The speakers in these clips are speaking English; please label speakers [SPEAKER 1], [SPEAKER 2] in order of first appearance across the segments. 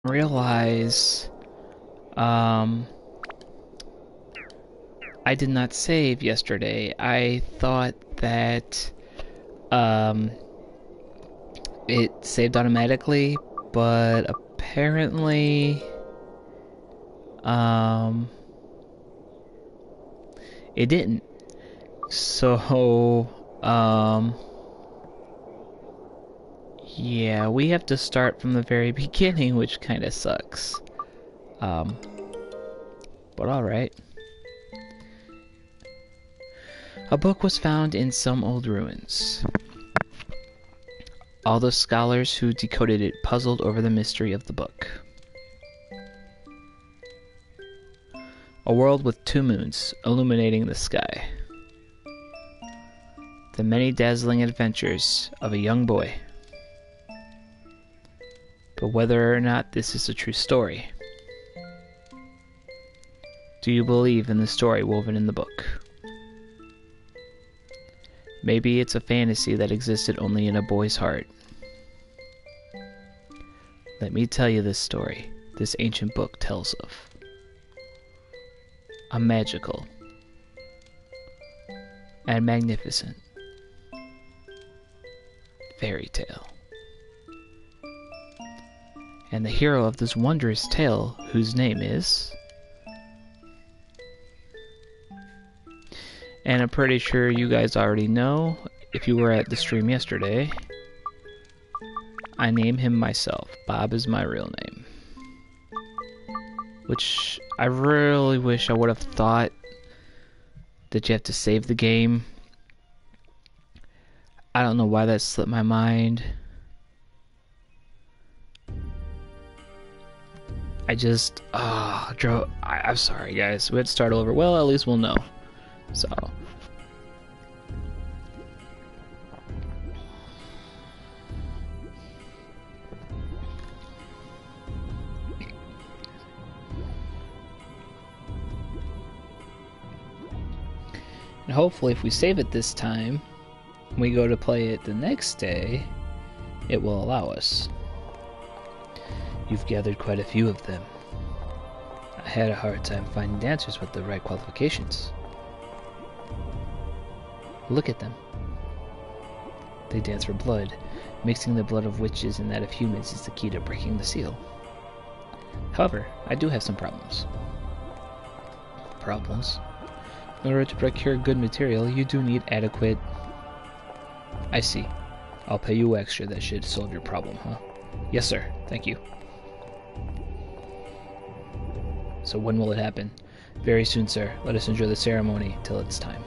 [SPEAKER 1] realize um I did not save yesterday. I thought that um it saved automatically, but apparently um it didn't. So yeah, we have to start from the very beginning, which kind of sucks. Um but all right. A book was found in some old ruins. All the scholars who decoded it puzzled over the mystery of the book. A world with two moons illuminating the sky. The many dazzling adventures of a young boy. But whether or not this is a true story, do you believe in the story woven in the book? Maybe it's a fantasy that existed only in a boy's heart. Let me tell you this story this ancient book tells of. A magical and magnificent fairy tale. And the hero of this wondrous tale, whose name is... And I'm pretty sure you guys already know, if you were at the stream yesterday, I name him myself. Bob is my real name. Which I really wish I would have thought that you have to save the game. I don't know why that slipped my mind. I'm sorry guys, we had to start over. Well, at least we'll know. So. And hopefully if we save it this time, when we go to play it the next day, it will allow us. You've gathered quite a few of them. I had a hard time finding dancers with the right qualifications. Look at them. They dance for blood. Mixing the blood of witches and that of humans is the key to breaking the seal. However, I do have some problems. Problems? In order to procure good material, you do need adequate... I see. I'll pay you extra. That should solve your problem, huh? Yes, sir. Thank you. So when will it happen? Very soon, sir. Let us enjoy the ceremony till it's time.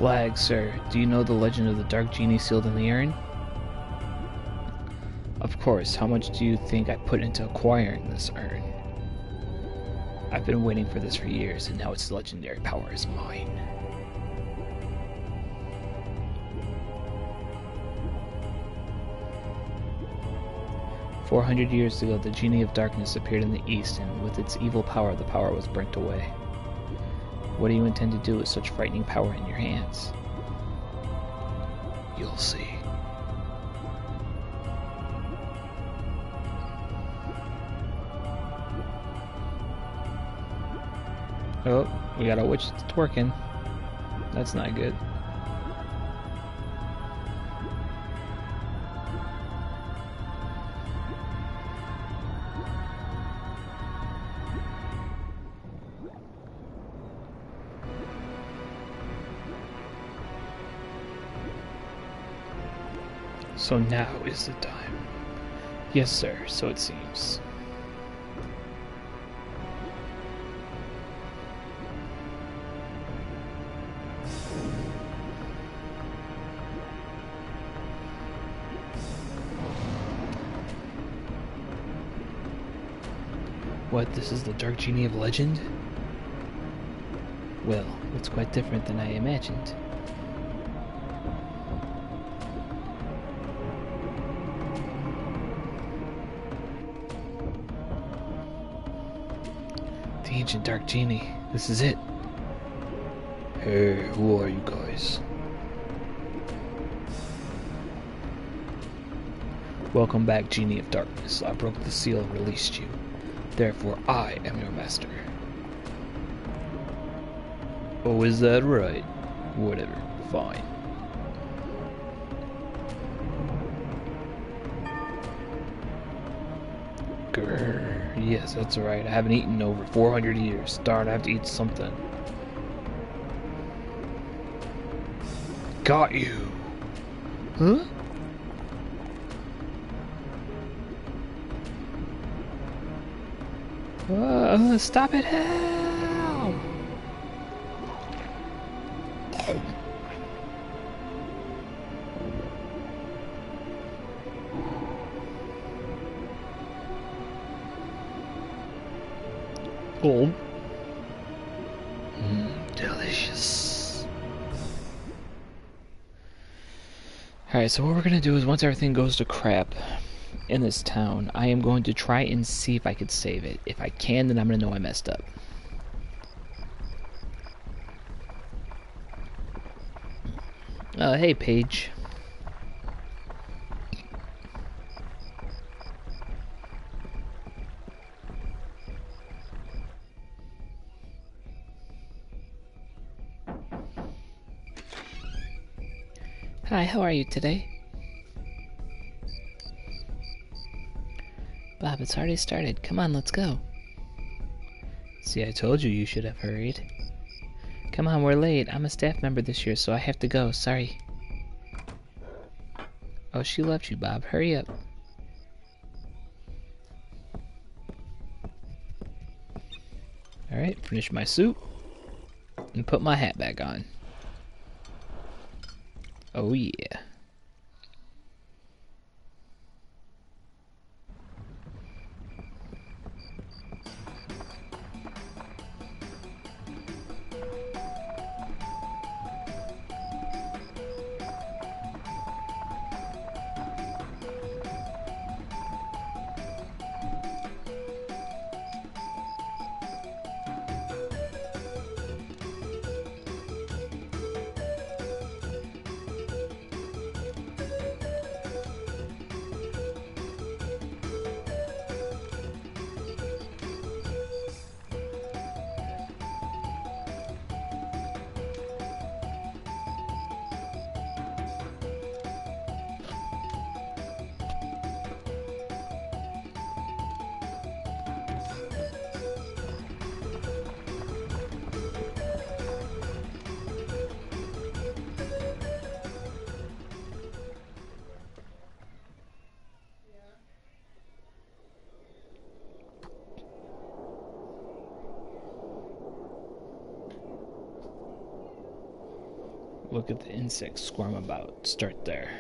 [SPEAKER 1] Flag, sir. Do you know the legend of the Dark Genie sealed in the urn? Of course. How much do you think I put into acquiring this urn? I've been waiting for this for years, and now its legendary power is mine. "400 years ago, the Genie of Darkness appeared in the east, and with its evil power, the power was burnt away. What do you intend to do with such frightening power in your hands? You'll see." Oh, we got a witch twerking. That's not good. So now is the time. Yes, sir, so it seems. What, this is the Dark Genie of legend? Well, it's quite different than I imagined. The ancient Dark Genie. This is it. Hey, who are you guys? Welcome back, Genie of Darkness. I broke the seal and released you. Therefore, I am your master. Oh, is that right? Whatever. Fine. Grrr. Yes, that's right. I haven't eaten in over 400 years. Darn, I have to eat something. Got you. Huh? Stop it, help! Oh. Delicious. Alright, so what we're gonna do is once everything goes to crap in this town, I am going to try and see if I could save it. If I can, then I'm gonna know I messed up. Hey, Paige. Hi, how are you today? Bob, it's already started. Come on, let's go. See, I told you should have hurried. Come on, we're late. I'm a staff member this year, so I have to go. Sorry. Oh, she left you, Bob. Hurry up. Alright, finish my soup. And put my hat back on. Oh, yeah. Look at the insects swarm about. Start there.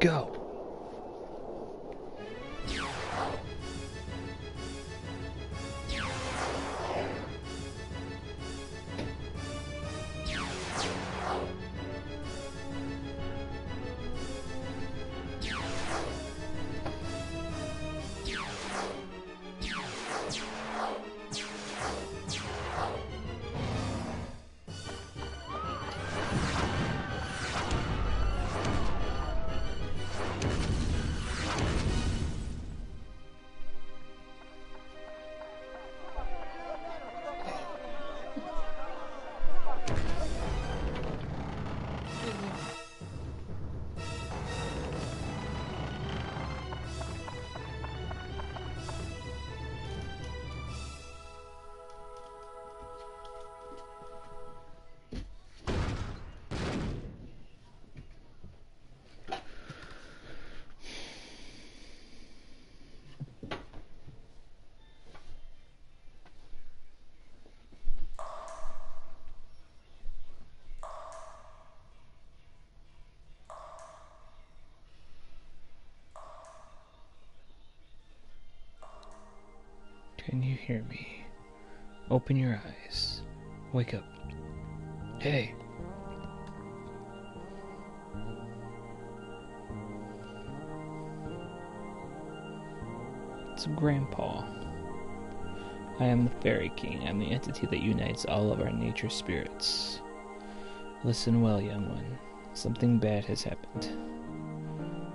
[SPEAKER 1] Go! Can you hear me? Open your eyes. Wake up. Hey. It's Grandpa. I am the Fairy King. I'm the entity that unites all of our nature spirits. Listen well, young one. Something bad has happened.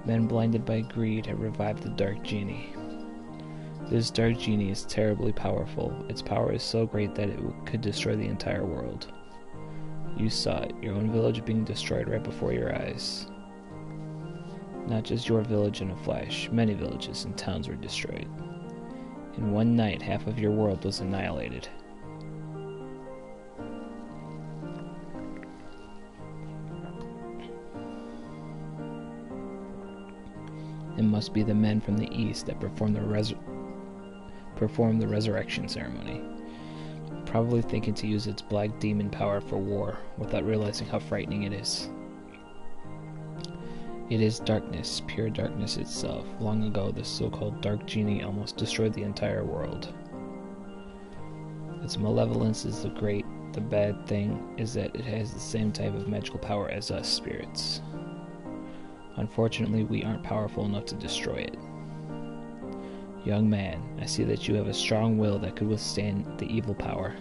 [SPEAKER 1] Men blinded by greed have revived the Dark Genie. This Dark Genie is terribly powerful. Its power is so great that it could destroy the entire world. You saw it, your own village being destroyed right before your eyes. Not just your village in a flash, many villages and towns were destroyed. In one night, half of your world was annihilated. It must be the men from the east that performed the resurrection ceremony, probably thinking to use its black demon power for war, without realizing how frightening it is. It is darkness, pure darkness itself. Long ago, the so-called Dark Genie almost destroyed the entire world. Its malevolence is the great. The bad thing is that it has the same type of magical power as us spirits. Unfortunately, we aren't powerful enough to destroy it. Young man, I see that you have a strong will that could withstand the evil power.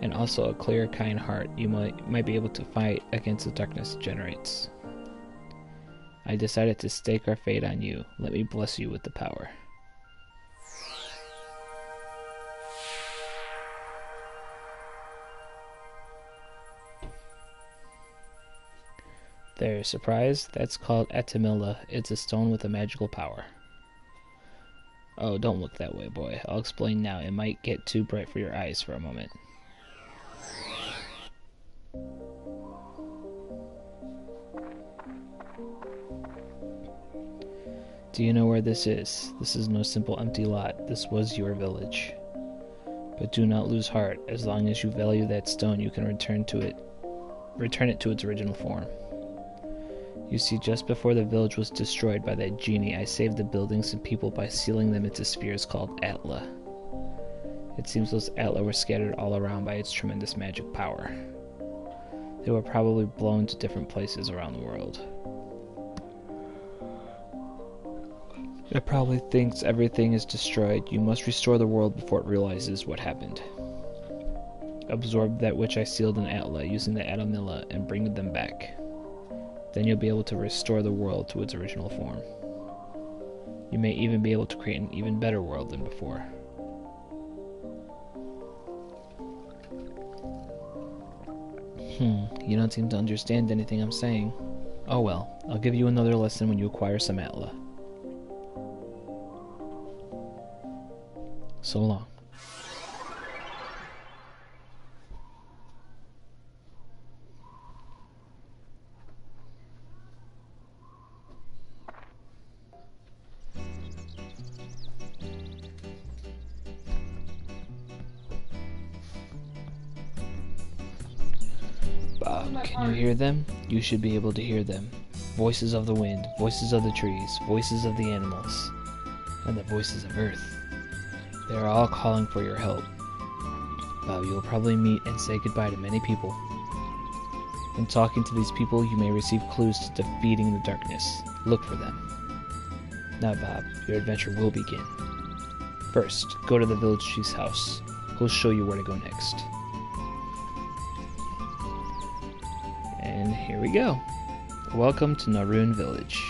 [SPEAKER 1] And also a clear, kind heart. You might be able to fight against the darkness it generates. I decided to stake our fate on you. Let me bless you with the power. There, surprised? That's called Atamilla. It's a stone with a magical power. Oh, don't look that way, boy. I'll explain now. It might get too bright for your eyes for a moment. Do you know where this is? This is no simple empty lot. This was your village. But do not lose heart. As long as you value that stone, you can return it to its original form. You see, just before the village was destroyed by that genie, I saved the buildings and people by sealing them into spheres called Atla. It seems those Atla were scattered all around by its tremendous magic power. They were probably blown to different places around the world. It probably thinks everything is destroyed. You must restore the world before it realizes what happened. Absorb that which I sealed in Atla using the Atamilla and bring them back. Then you'll be able to restore the world to its original form. You may even be able to create an even better world than before. You don't seem to understand anything I'm saying. Oh well, I'll give you another lesson when you acquire some Atla. So long. Bob, can you hear them? You should be able to hear them. Voices of the wind, voices of the trees, voices of the animals, and the voices of Earth. They are all calling for your help. Bob, you will probably meet and say goodbye to many people. In talking to these people, you may receive clues to defeating the darkness. Look for them. Now, Bob, your adventure will begin. First, go to the village chief's house. He'll show you where to go next. And here we go. Welcome to Narun Village.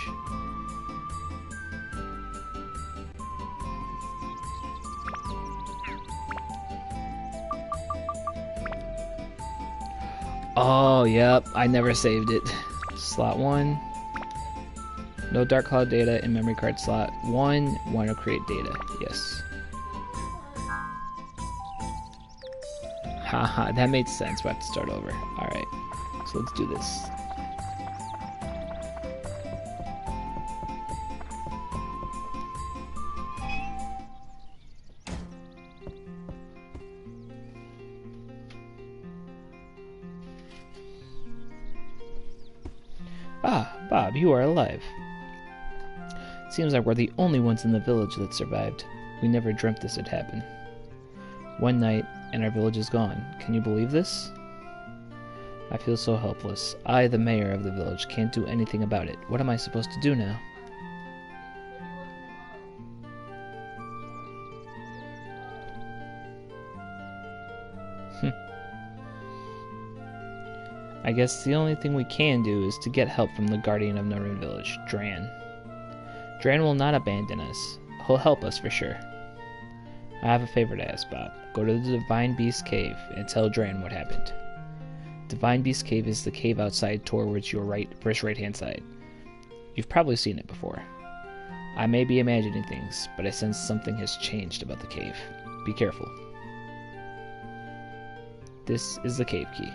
[SPEAKER 1] Oh, yep, I never saved it. Slot 1. No Dark Cloud data in memory card slot 1. Want to create data. Yes. Haha, that made sense. We have to start over. Alright, so let's do this. Ah, Bob, you are alive. Seems like we're the only ones in the village that survived. We never dreamt this would happen. One night, and our village is gone. Can you believe this? I feel so helpless. I, the mayor of the village, can't do anything about it. What am I supposed to do now? I guess the only thing we can do is to get help from the guardian of Norune Village, Dran. Dran will not abandon us. He'll help us for sure. I have a favor to ask, Bob. Go to the Divine Beast Cave and tell Dran what happened. Divine Beast Cave is the cave outside towards your first right-hand side. You've probably seen it before. I may be imagining things, but I sense something has changed about the cave. Be careful. This is the cave key.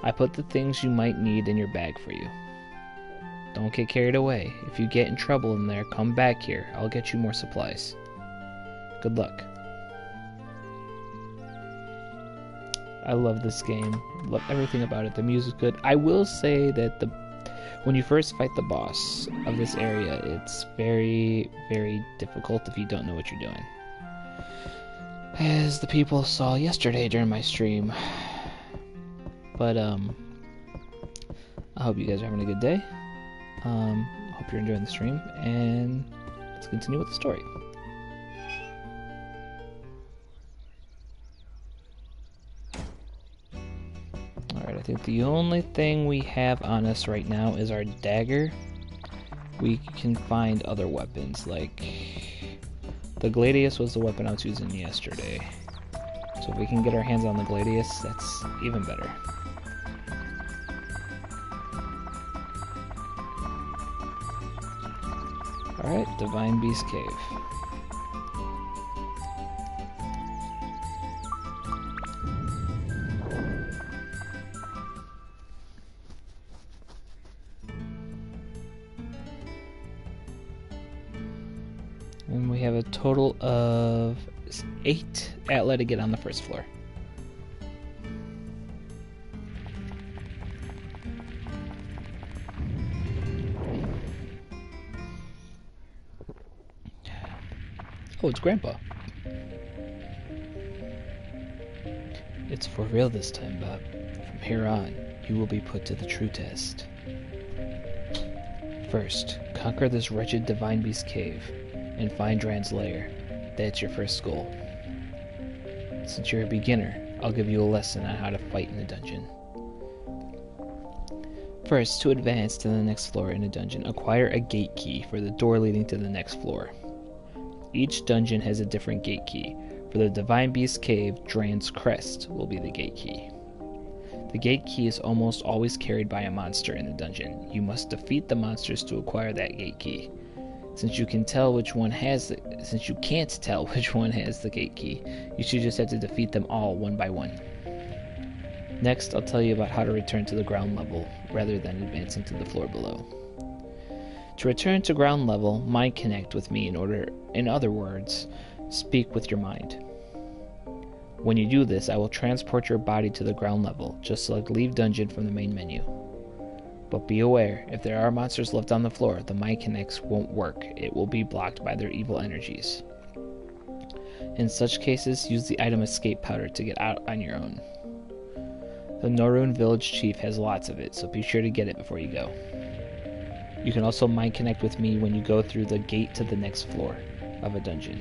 [SPEAKER 1] I put the things you might need in your bag for you. Don't get carried away. If you get in trouble in there, come back here. I'll get you more supplies. Good luck. I love this game. Love everything about it. The music's good. I will say that when you first fight the boss of this area, it's very, very difficult if you don't know what you're doing. As the people saw yesterday during my stream. But, I hope you guys are having a good day. Hope you're enjoying the stream, and let's continue with the story. Alright, I think the only thing we have on us right now is our dagger. We can find other weapons, like the Gladius was the weapon I was using yesterday. So if we can get our hands on the Gladius, that's even better. Alright, Divine Beast Cave. And we have a total of 8 Atla to get on the first floor. Oh, it's Grandpa. It's for real this time, Bob. From here on, you will be put to the true test. First, conquer this wretched Divine Beast Cave and find Dran's lair. That's your first goal. Since you're a beginner, I'll give you a lesson on how to fight in the dungeon. First, to advance to the next floor in a dungeon, acquire a gate key for the door leading to the next floor. Each dungeon has a different gate key. For the Divine Beast Cave, Dran's Crest will be the gate key. The gate key is almost always carried by a monster in the dungeon. You must defeat the monsters to acquire that gate key. Since you can't tell which one has the gate key, you should just have to defeat them all one by one. Next, I'll tell you about how to return to the ground level rather than advancing to the floor below. To return to ground level, mind connect with me in other words, speak with your mind. When you do this, I will transport your body to the ground level. Just select Leave Dungeon from the main menu. But be aware, if there are monsters left on the floor, the mind connects won't work. It will be blocked by their evil energies. In such cases, use the item Escape Powder to get out on your own. The Norune Village Chief has lots of it, so be sure to get it before you go. You can also mind connect with me when you go through the gate to the next floor of a dungeon.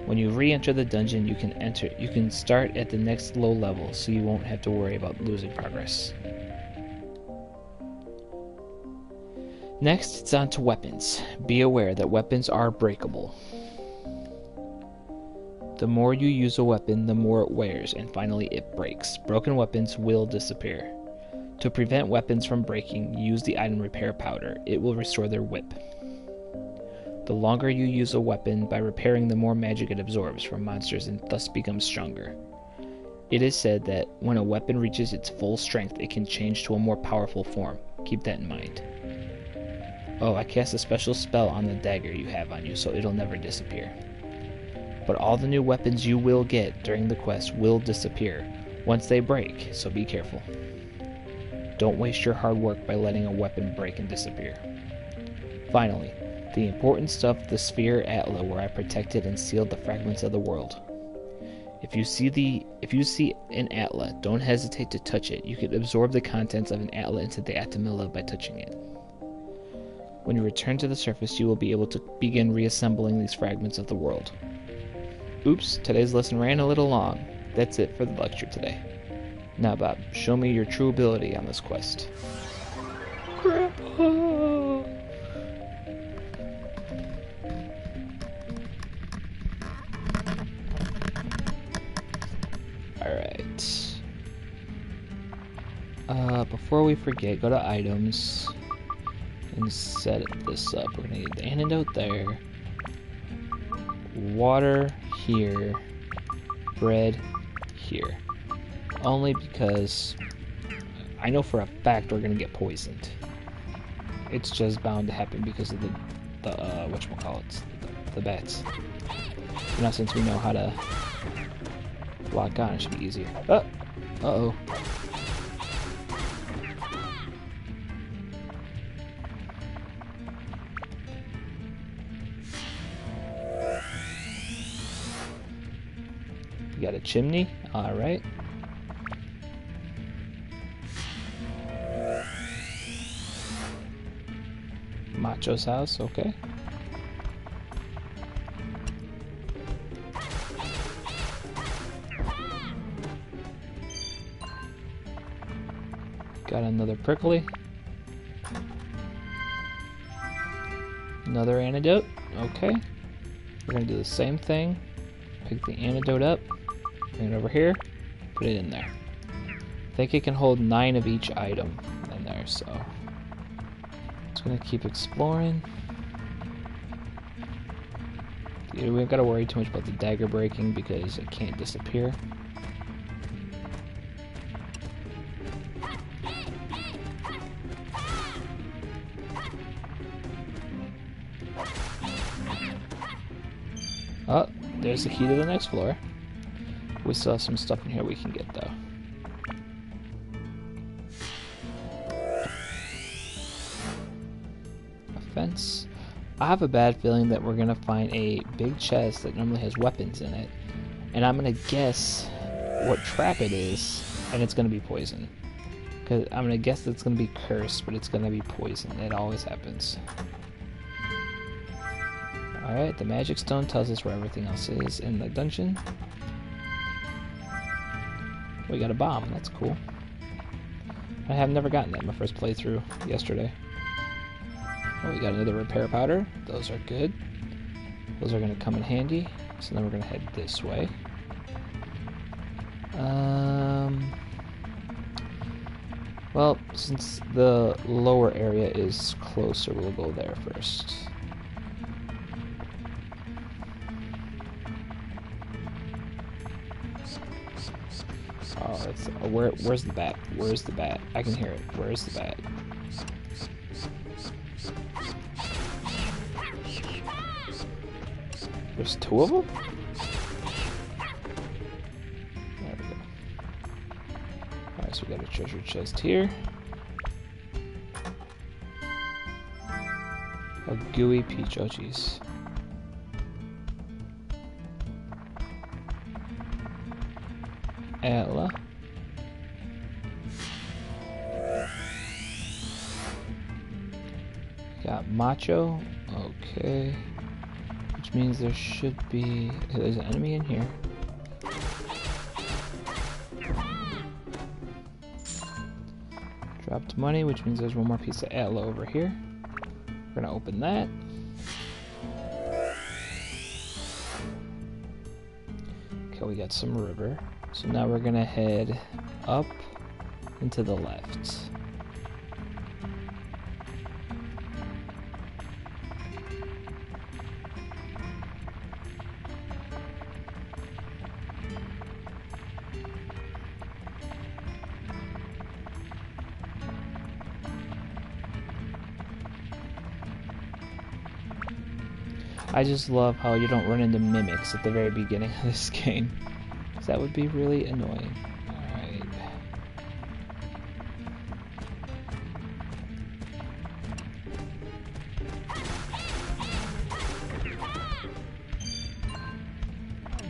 [SPEAKER 1] When you re-enter the dungeon, you can start at the next low level, so you won't have to worry about losing progress. Next, it's on to weapons. Be aware that weapons are breakable. The more you use a weapon, the more it wears, and finally it breaks. Broken weapons will disappear. To prevent weapons from breaking, use the item Repair Powder. It will restore their whip. The longer you use a weapon, by repairing the more magic it absorbs from monsters and thus becomes stronger. It is said that when a weapon reaches its full strength, it can change to a more powerful form. Keep that in mind. Oh, I cast a special spell on the dagger you have on you, so it'll never disappear. But all the new weapons you will get during the quest will disappear once they break, so be careful. Don't waste your hard work by letting a weapon break and disappear. Finally, the important stuff, the sphere Atla, where I protected and sealed the fragments of the world. If you see an Atla, don't hesitate to touch it. You can absorb the contents of an Atla into the Atomilla by touching it. When you return to the surface, you will be able to begin reassembling these fragments of the world. Oops, today's lesson ran a little long. That's it for the lecture today. Now, Bob, show me your true ability on this quest. Grandpa! Alright. Before we forget, go to items and set this up. We're gonna need the antidote there. Water here. Bread here. Only because I know for a fact we're gonna get poisoned. It's just bound to happen because of the whatchamacallit, the bats. Now since we know how to lock on, it should be easier. Uh-oh. You got a chimney? Alright. Macho's house, okay. Got another prickly. Another antidote, okay. We're gonna do the same thing. Pick the antidote up, bring it over here, put it in there. I think it can hold 9 of each item in there, so just gonna keep exploring. Dude, we don't gotta worry too much about the dagger breaking because it can't disappear. Oh, there's the key to the next floor. We still have some stuff in here we can get though. A fence. I have a bad feeling that we're gonna find a big chest that normally has weapons in it, and I'm gonna guess what trap it is, and it's gonna be poison. Cause I'm gonna guess that it's gonna be cursed, but it's gonna be poison. It always happens. Alright, the magic stone tells us where everything else is in the dungeon. We got a bomb, that's cool. I have never gotten that in my first playthrough yesterday. Oh, we got another repair powder. Those are good. Those are going to come in handy. So then we're going to head this way. Well, since the lower area is closer, we'll go there first. Oh, it's, where's the bat? Where's the bat? I can hear it. Where's the bat? There's 2 of them? There we go. Alright, so we got a treasure chest here. A gooey peach, oh jeez. Atla. Got Macho. Okay. Which means there should be... There's an enemy in here. Dropped money, which means there's one more piece of Atla over here. We're gonna open that. Okay, we got some river. So now we're gonna head up and to the left. I just love how you don't run into mimics at the very beginning of this game. That would be really annoying. Alright.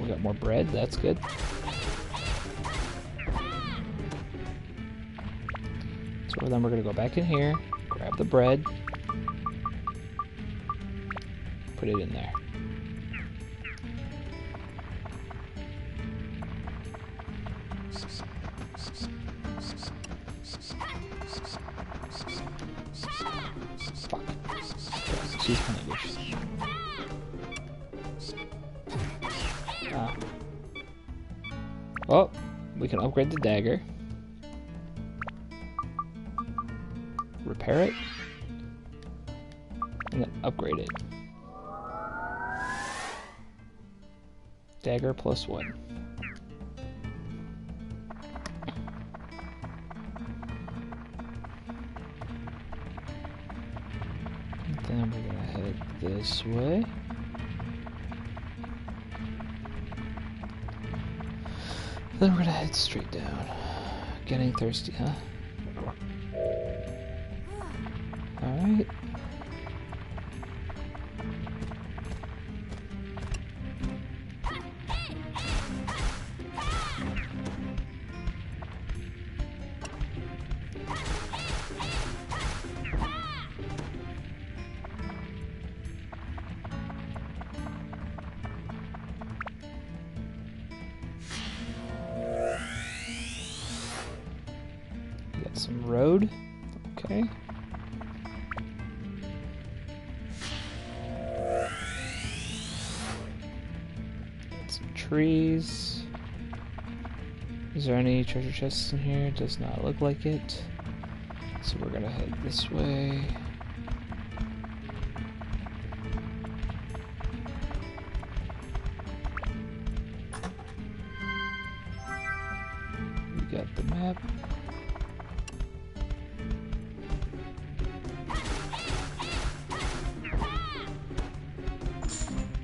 [SPEAKER 1] We got more bread, that's good. So then we're gonna go back in here, grab the bread, put it in there. Fuck. She's kind of vicious. Oh, we can upgrade the dagger. Repair it. And then upgrade it. Dagger +1. And then we're gonna head this way. Then we're gonna head straight down. Getting thirsty, huh? Alright. Got some road. Okay. Trees. Is there any treasure chests in here? Does not look like it. So we're gonna head this way. We got the map.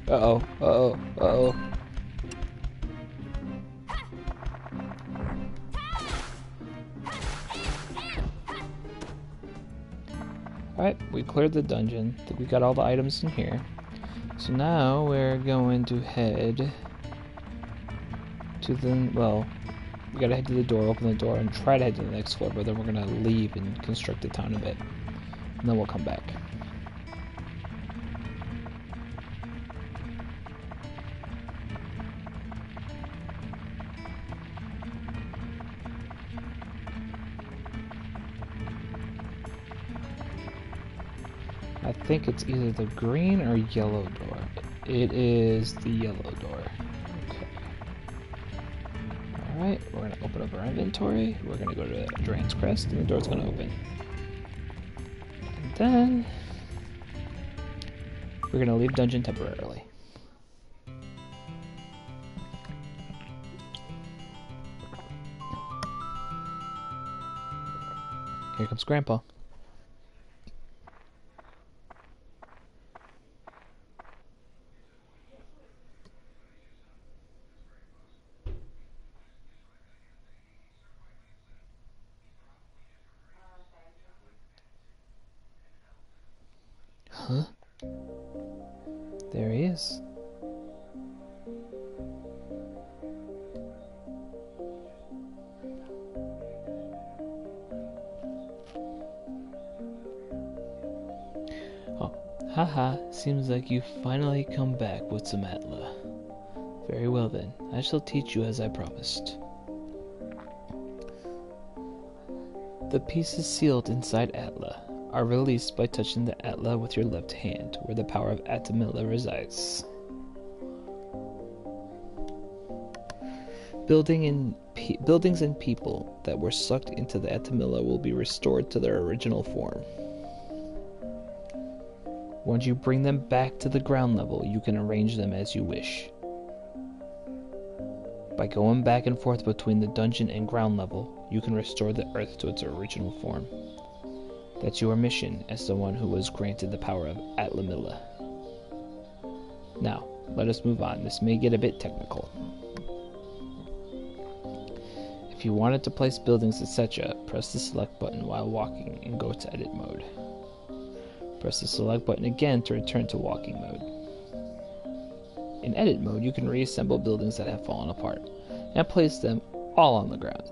[SPEAKER 1] Uh-oh, uh-oh, uh-oh. Alright, we cleared the dungeon. I think we got all the items in here. So now we're going to head to the, well, we gotta head to the door, open the door, and try to head to the next floor, but then we're gonna leave and construct the town a bit. And then we'll come back. I think it's either the green or yellow door. It is the yellow door. Okay. Alright, we're going to open up our inventory. We're going to go to Drain's Crest, and the door's going to open. And then we're going to leave dungeon temporarily. Here comes Grandpa. Huh? There he is. Oh, haha, seems like you've finally come back with some Atla. Very well then, I shall teach you as I promised. The pieces sealed inside Atla are released by touching the Atla with your left hand, where the power of Atamila resides. Buildings and people that were sucked into the Atamila will be restored to their original form. Once you bring them back to the ground level, you can arrange them as you wish. By going back and forth between the dungeon and ground level, you can restore the earth to its original form. That's your mission as the one who was granted the power of Atlamilla. Now, let us move on. This may get a bit technical. If you wanted to place buildings, etc., press the select button while walking and go to edit mode. Press the select button again to return to walking mode. In edit mode, you can reassemble buildings that have fallen apart and place them all on the ground.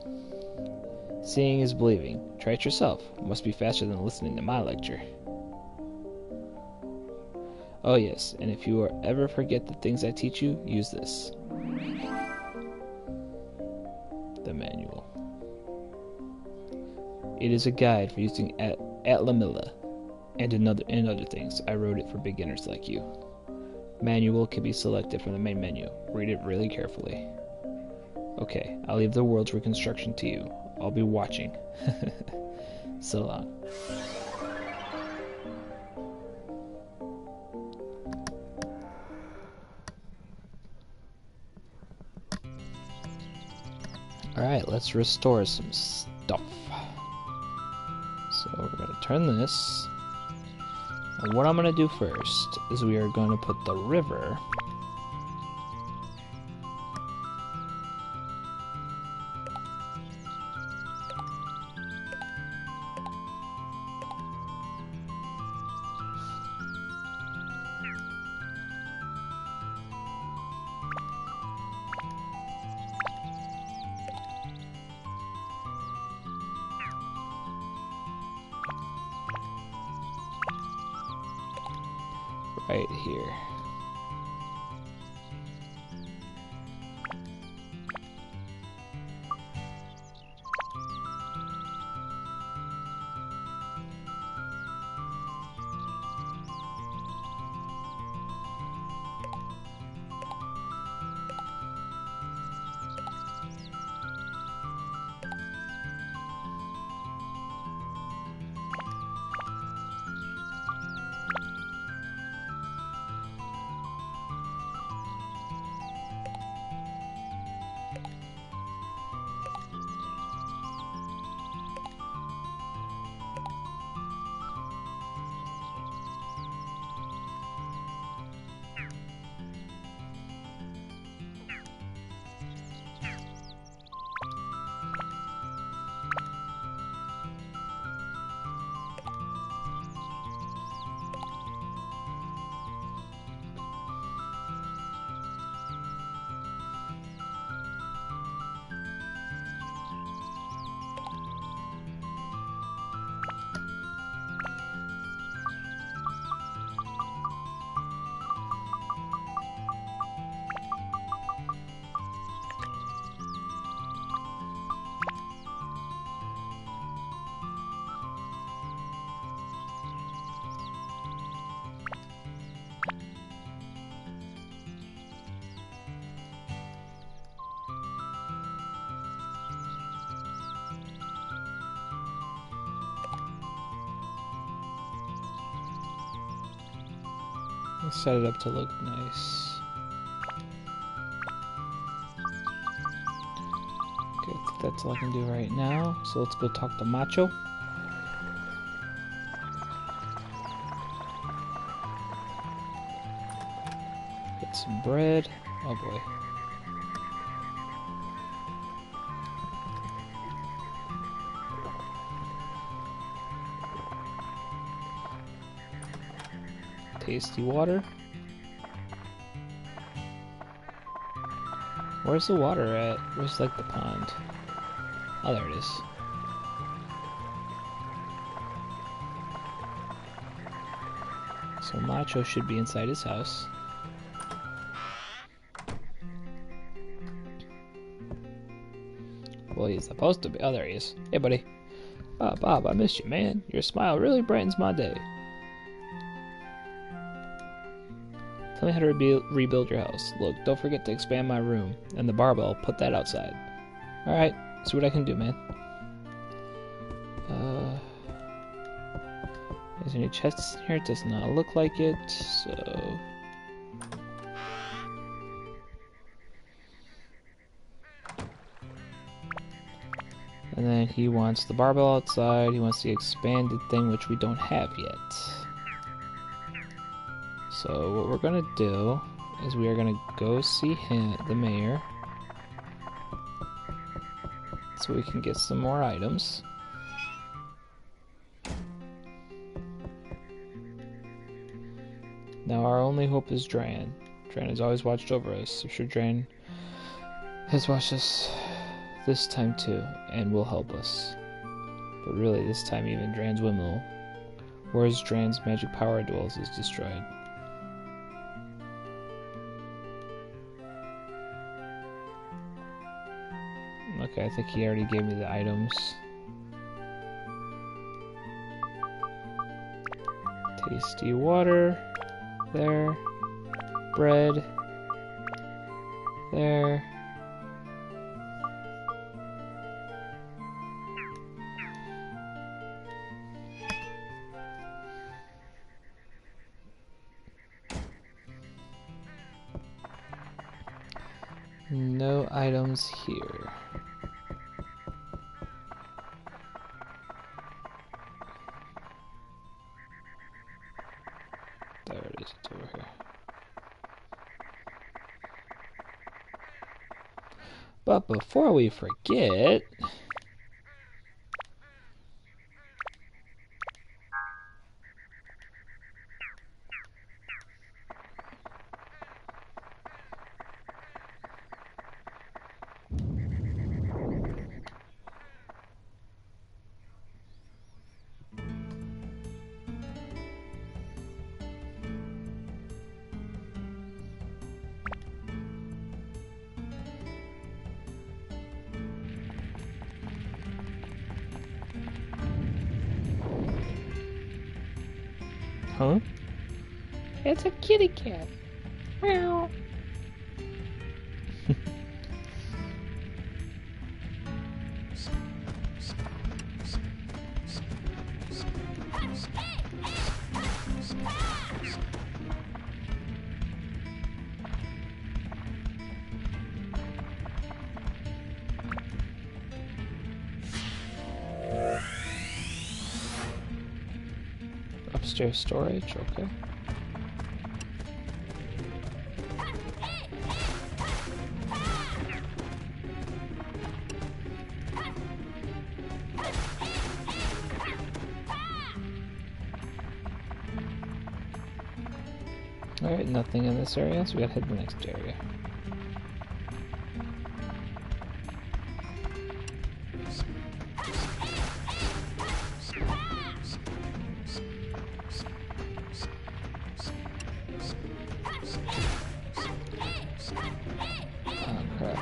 [SPEAKER 1] Seeing is believing. Try it yourself. It must be faster than listening to my lecture. Oh yes, and if you ever forget the things I teach you, use this. The manual. It is a guide for using Atlamilla and other things. I wrote it for beginners like you. Manual can be selected from the main menu. Read it really carefully. Okay, I'll leave the world's reconstruction to you. I'll be watching. So long. Alright, let's restore some stuff. So we're going to turn this. And what I'm going to do first is we are going to put the river right here. Let's set it up to look nice. Okay, I think that's all I can do right now. So let's go talk to Macho. Get some bread. Oh boy. Tasty water. Where's the water at? Where's like the pond? Oh, there it is. So Macho should be inside his house. Well, he's supposed to be. Oh, there he is. Hey, buddy. Bob, I missed you, man. Your smile really brightens my day. Tell me how to rebuild your house. Look, don't forget to expand my room. And the barbell, put that outside. Alright, see what I can do, man. Is there any chests in here? It does not look like it, so... And then he wants the barbell outside. He wants the expanded thing, which we don't have yet. So what we're gonna do is we are gonna go see him, the mayor, so we can get some more items. Now our only hope is Dran. Dran has always watched over us. I'm sure Dran has watched us this time too, and will help us. But really, this time even Dran's windmill, whereas Dran's magic power dwells, is destroyed. Okay, I think he already gave me the items. Tasty water. There. Bread. There. No items here. There it is, it's over here. But before we forget... Huh? It's a kitty cat. Meow. Upstairs storage, okay. Alright, nothing in this area, so we gotta hit the next area. Oh crap.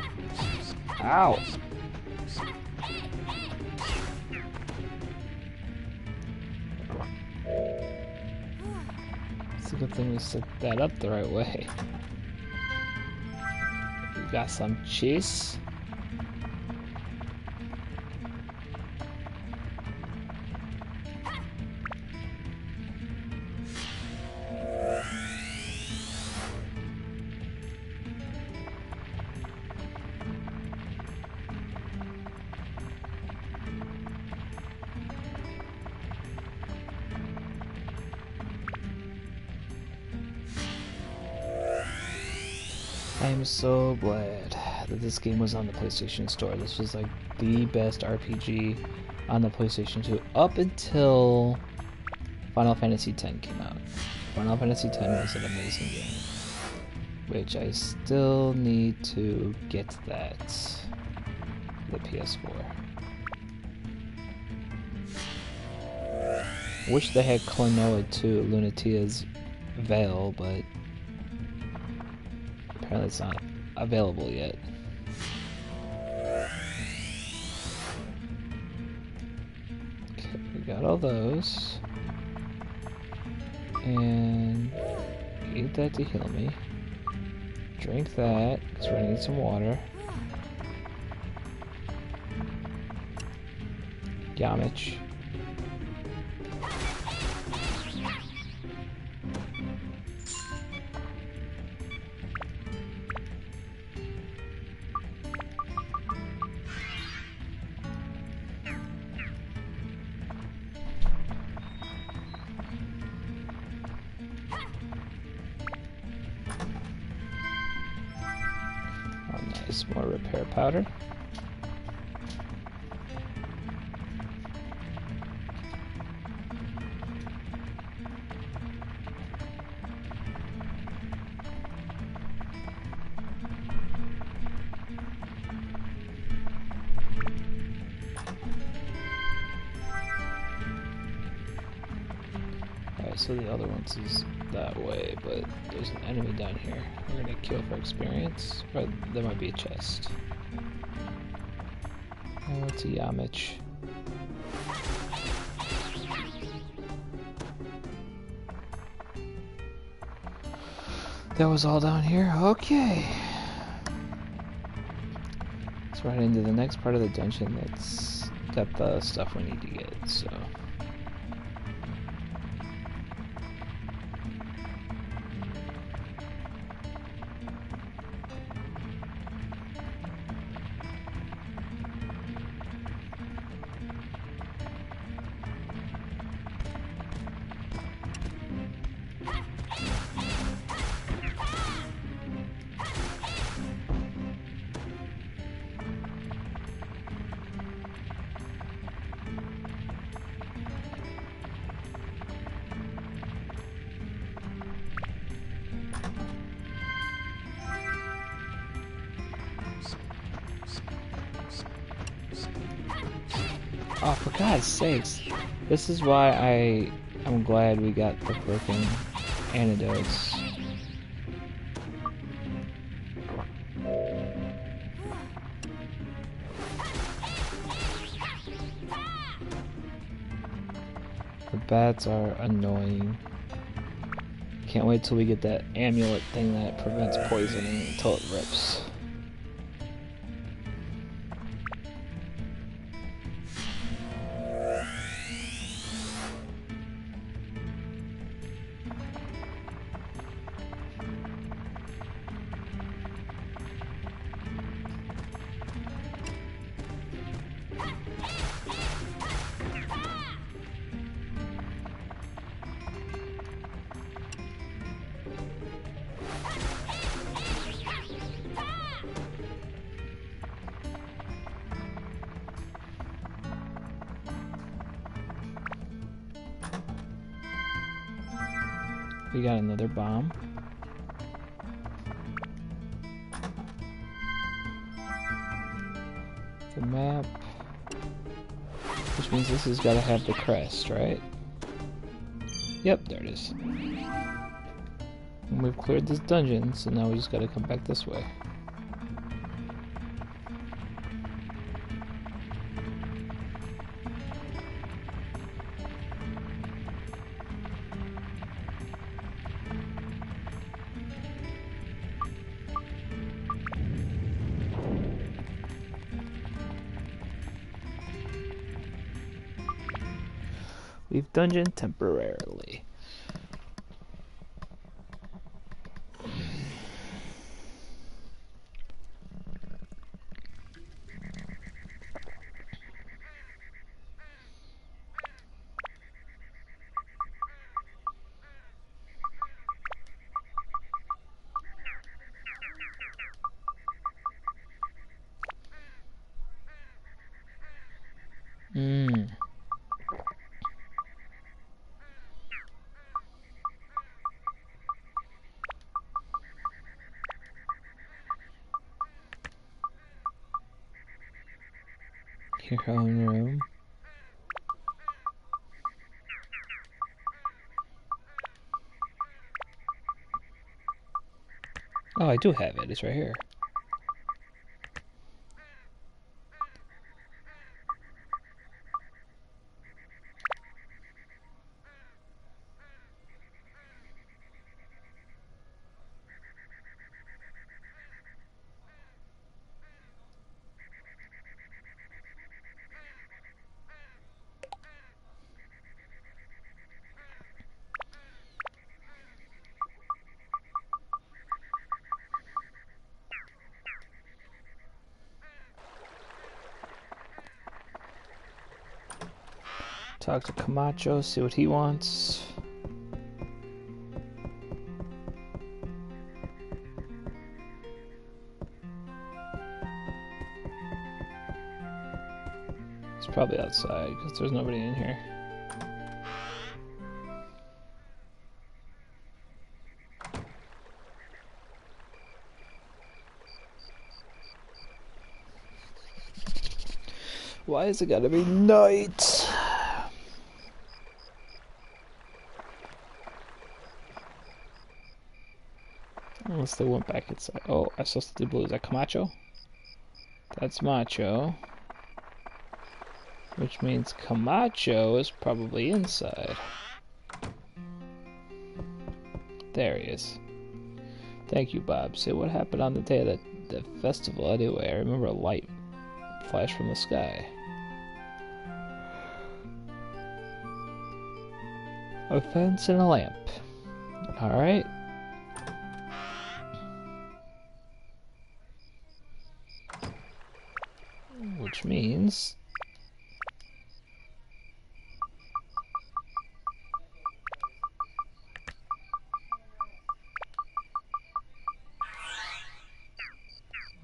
[SPEAKER 1] Ow! It's a good thing we set that up the right way. We got some cheese. I am so glad that this game was on the PlayStation Store. This was like the best RPG on the PlayStation 2 up until Final Fantasy X came out. Final Fantasy X was an amazing game, which I still need to get that the PS4. Wish they had Klonoa too, Lunatia's Veil, but apparently it's not available yet. Okay, we got all those. And eat that to heal me. Drink that, because we're gonna need some water. Yamich. Nice, more repair powder. so the other one's is that way, but there's an enemy down here. We're gonna kill for experience, or there might be a chest. Oh, it's a Yamich. That was all down here? Okay. Let's run into the next part of the dungeon that's got the stuff we need to get, so... Oh, for God's sakes. This is why I'm glad we got the freaking antidotes. The bats are annoying. Can't wait till we get that amulet thing that prevents poisoning until it rips. We got another bomb. The map. Which means this has got to have the crest, right? Yep, there it is. And we've cleared this dungeon, so now we just got to come back this way. Leave dungeon temporarily. Your own room. Oh, I do have it. It's right here. Talk to Camacho, see what he wants. It's probably outside because there's nobody in here. Why is it gotta be night? Unless they went back inside. Oh, I saw something blue. Is that Camacho? That's Macho. Which means Camacho is probably inside. There he is. Thank you, Bob. Say, what happened on the day of the festival anyway? I remember a light flash from the sky. A fence and a lamp. Alright. Which means...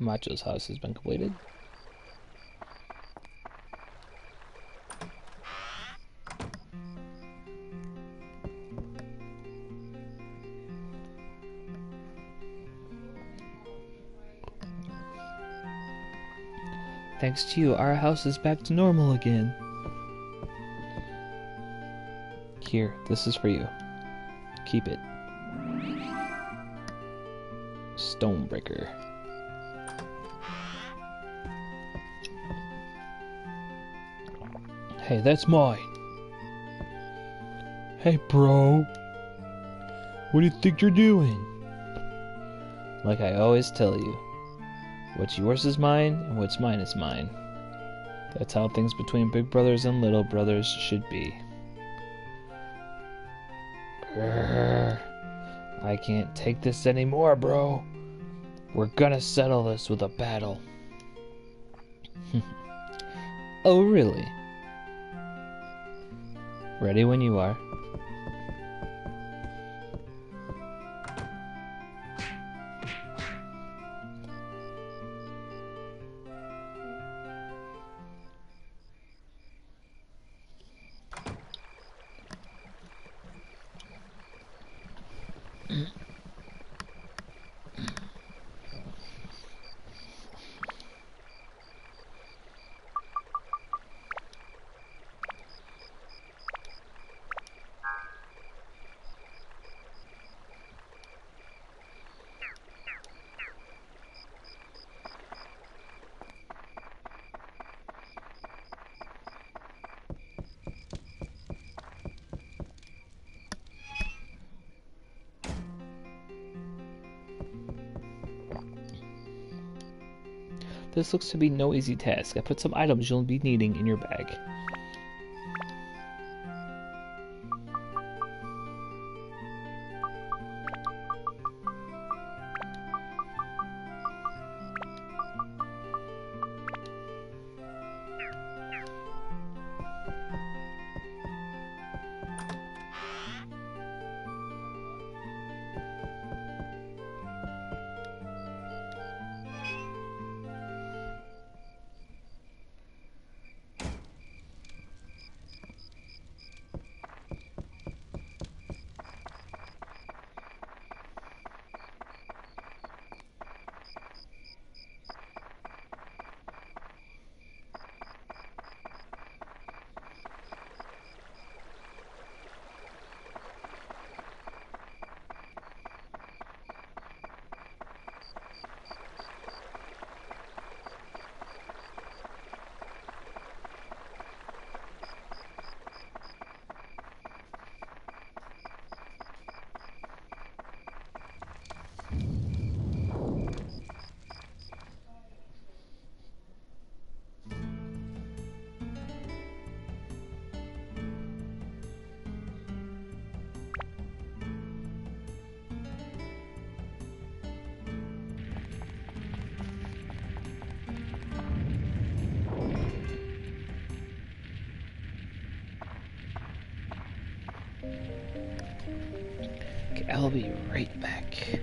[SPEAKER 1] Macho's house has been completed. Thanks to you, our house is back to normal again. Here, this is for you. Keep it. Stonebreaker. Hey, that's mine. Hey, bro. What do you think you're doing? Like I always tell you, what's yours is mine, and what's mine is mine. That's how things between big brothers and little brothers should be. Grr. I can't take this anymore, bro. We're gonna settle this with a battle. Oh, really? Ready when you are. This looks to be no easy task. I put some items you'll be needing in your bag. Okay, I'll be right back.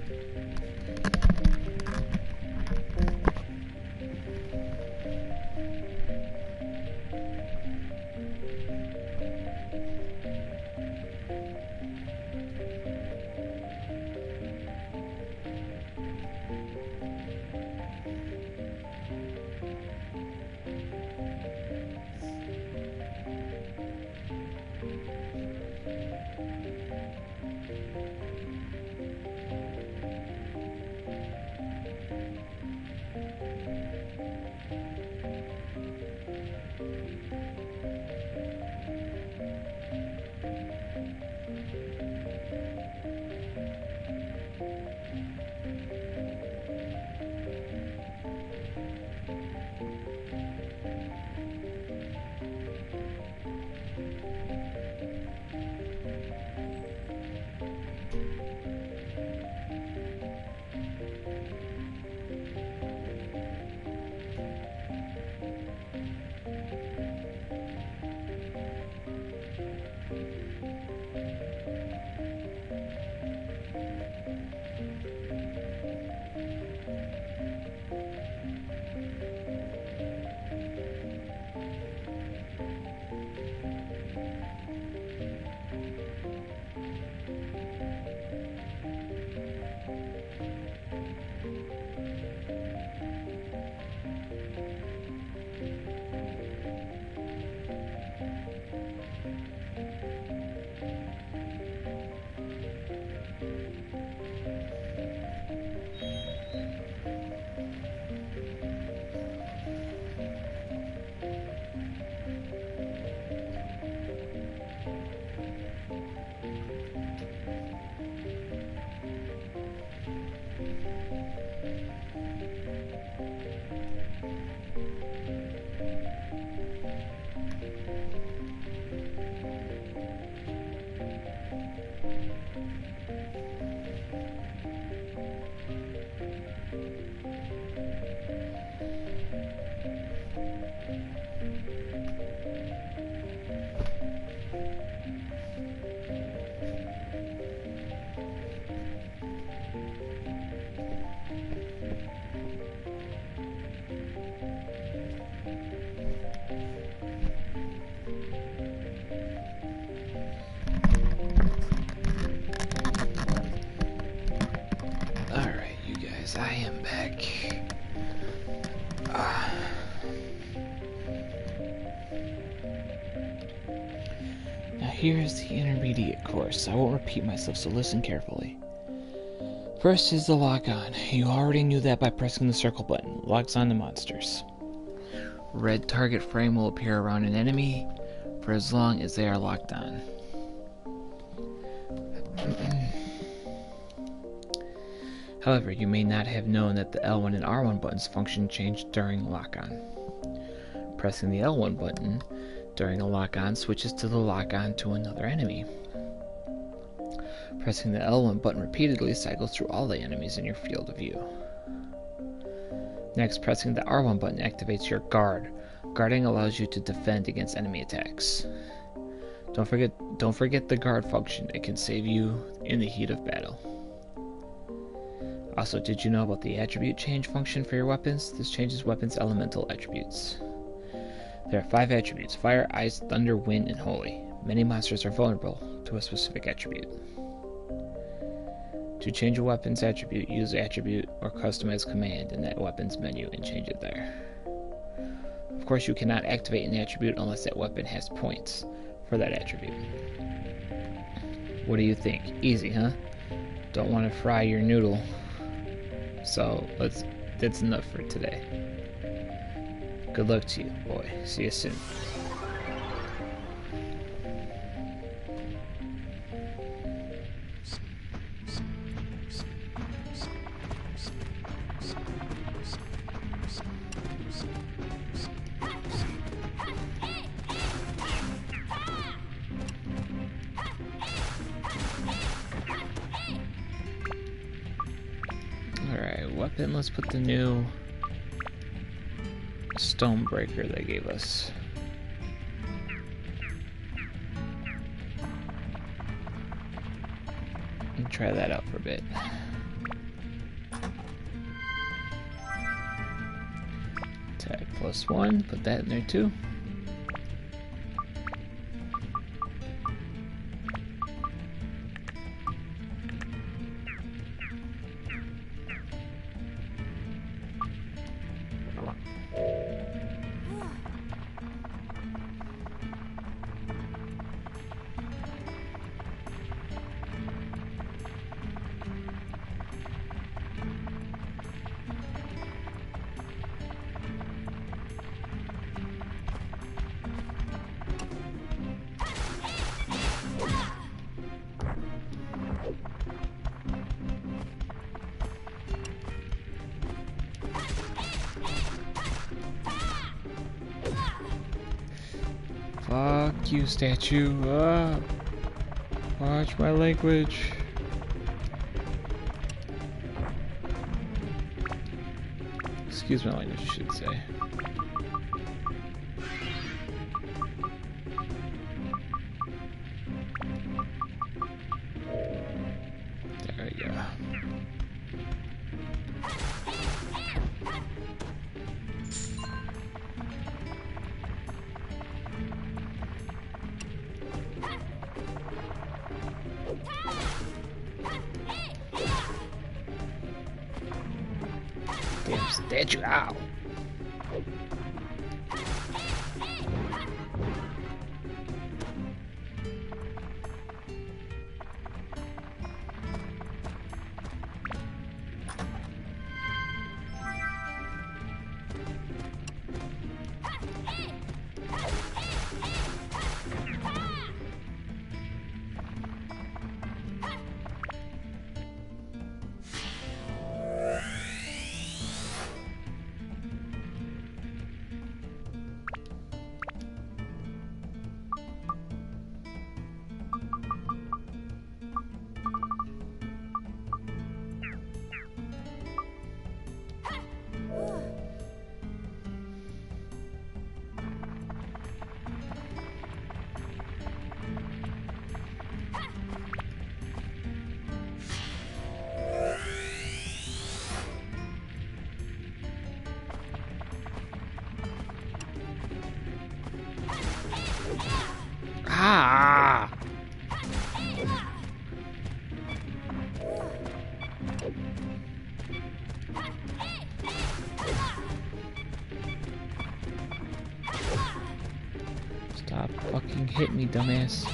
[SPEAKER 1] Yes, I am back. Now here's the intermediate course. I won't repeat myself, so listen carefully. First is the lock on. You already knew that by pressing the circle button. Locks on the monsters. Red target frame will appear around an enemy for as long as they are locked on. However, you may not have known that the L1 and R1 buttons function changed during lock-on. Pressing the L1 button during a lock-on switches to the lock-on to another enemy. Pressing the L1 button repeatedly cycles through all the enemies in your field of view. Next, pressing the R1 button activates your guard. Guarding allows you to defend against enemy attacks. Don't forget the guard function. It can save you in the heat of battle. Also, did you know about the attribute change function for your weapons? This changes weapons' elemental attributes. There are 5 attributes: fire, ice, thunder, wind, and holy. Many monsters are vulnerable to a specific attribute. To change a weapon's attribute, use attribute or customize command in that weapon's menu and change it there. Of course, you cannot activate an attribute unless that weapon has points for that attribute. What do you think? Easy, huh? Don't want to fry your noodle. So that's enough for today. Good luck to you, boy. See you soon. Alright, weapon, let's put the new Stonebreaker they gave us. And try that out for a bit. Attack +1, put that in there too. Fuck you, statue. Watch my language. Excuse my language, I should say. There we go. Damn statue, ow! Ah! Stop fucking hitting me, dumbass.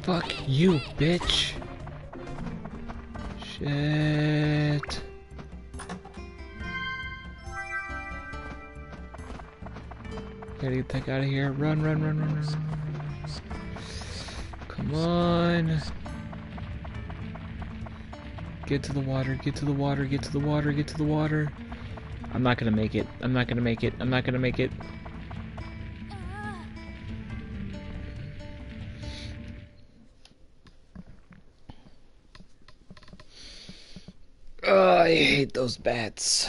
[SPEAKER 1] Fuck you, bitch. Shit. Gotta get the heck out of here. Run, run, run, run, run, run. Come on. Get to the water, get to the water, get to the water, get to the water. I'm not gonna make it. I'm not gonna make it. I'm not gonna make it. Oh, I hate those bats.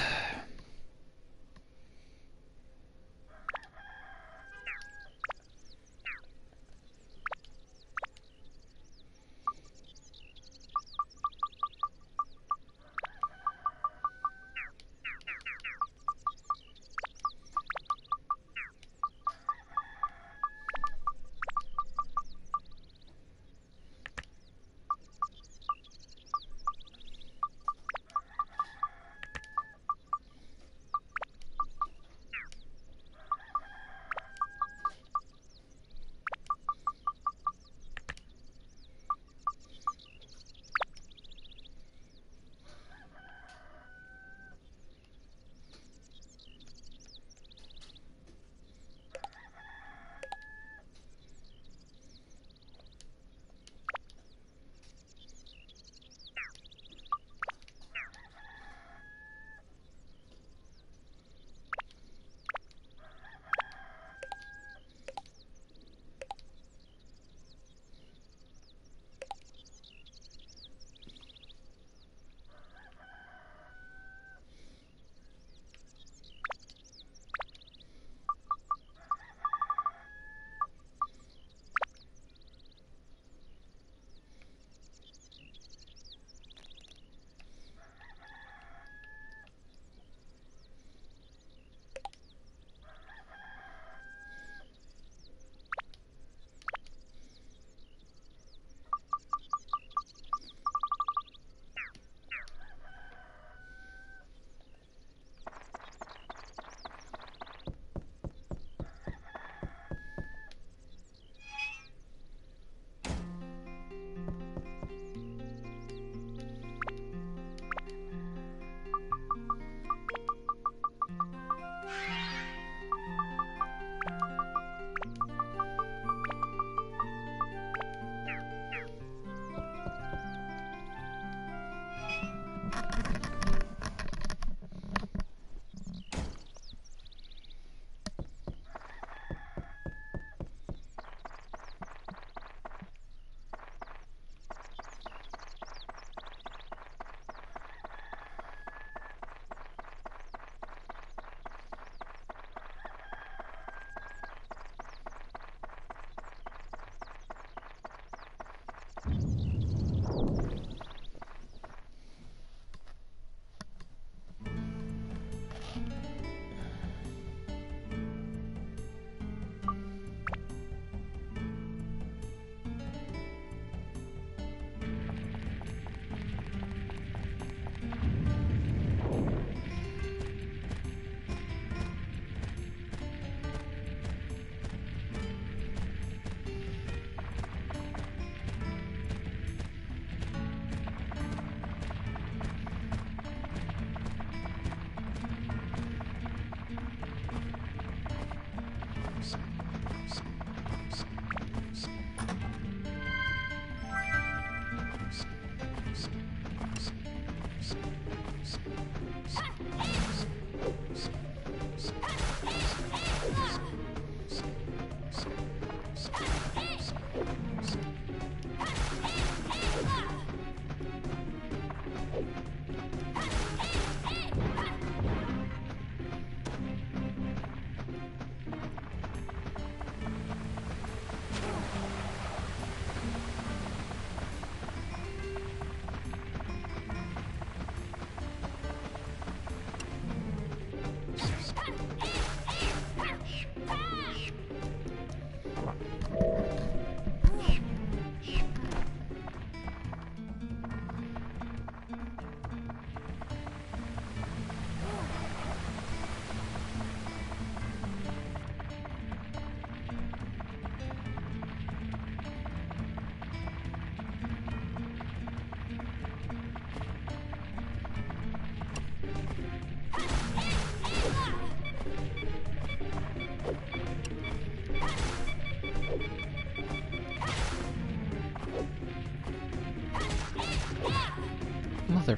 [SPEAKER 1] Mother...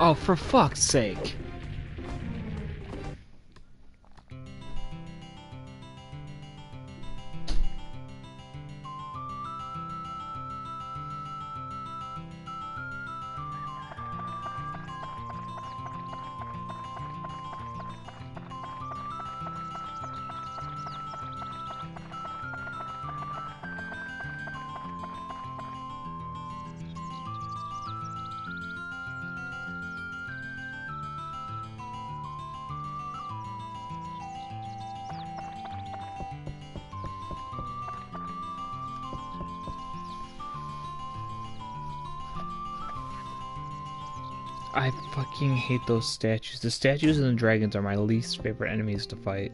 [SPEAKER 1] Oh, for fuck's sake. I fucking hate those statues. The statues and the dragons are my least favorite enemies to fight.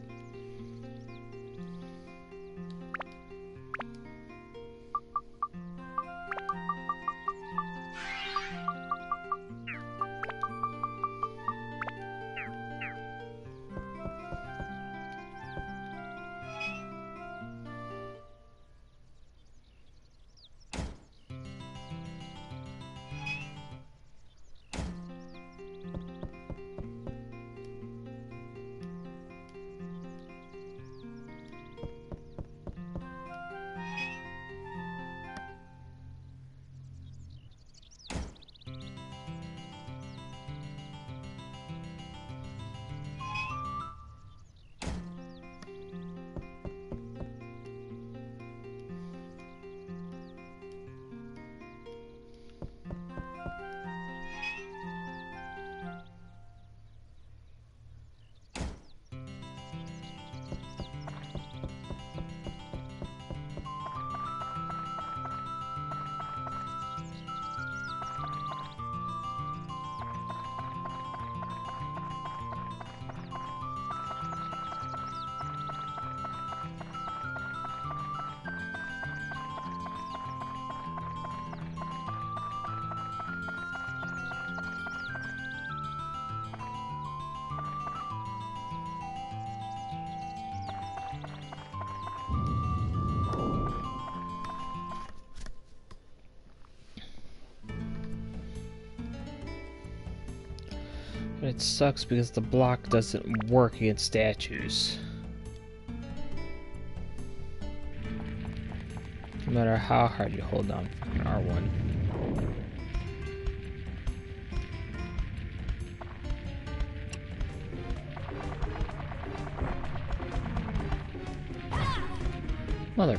[SPEAKER 1] But it sucks because the block doesn't work against statues. No matter how hard you hold down R1. Mother.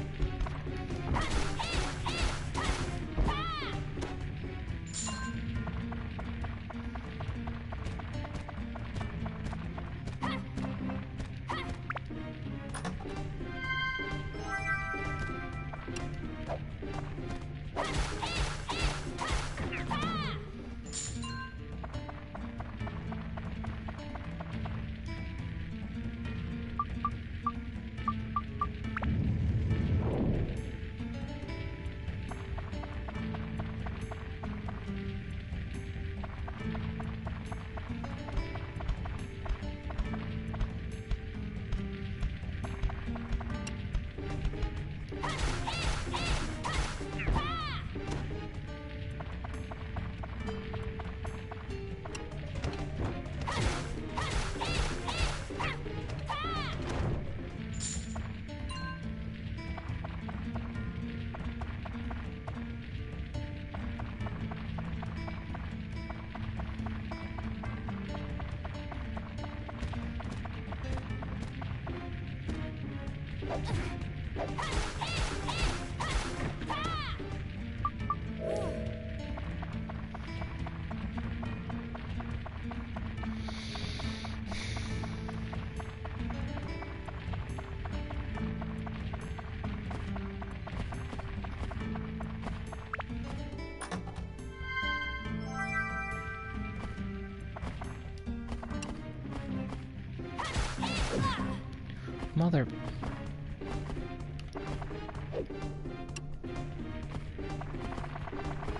[SPEAKER 1] Mother...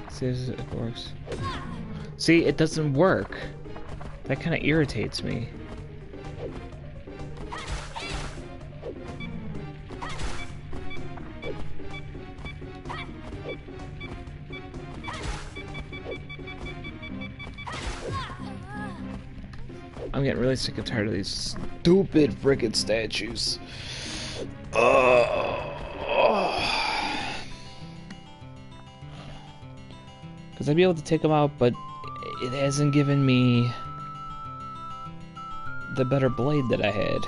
[SPEAKER 1] See, it works. See, it doesn't work. That kind of irritates me. I'm getting really sick and tired of these stupid frickin' statues. Because I'd be able to take them out, but it hasn't given me the better blade that I had.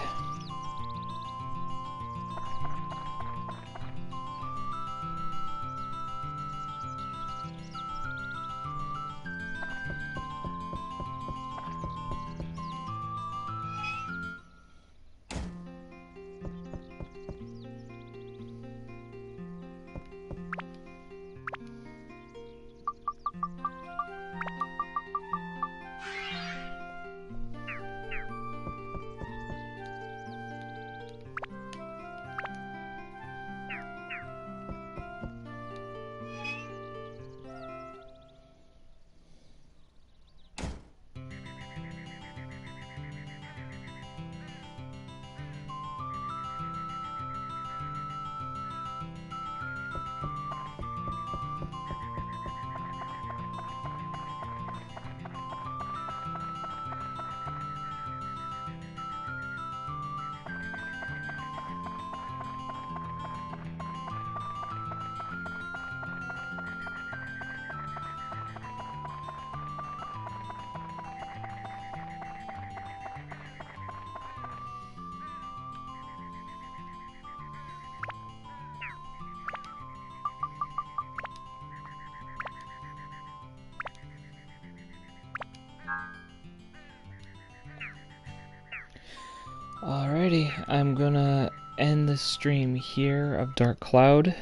[SPEAKER 1] Alrighty, I'm gonna end the stream here of Dark Cloud.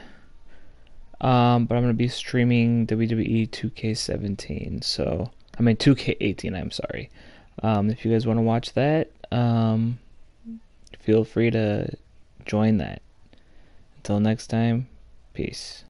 [SPEAKER 1] But I'm gonna be streaming WWE 2K17, so I mean 2K18. I'm sorry. If you guys want to watch that, feel free to join that. Until next time, peace.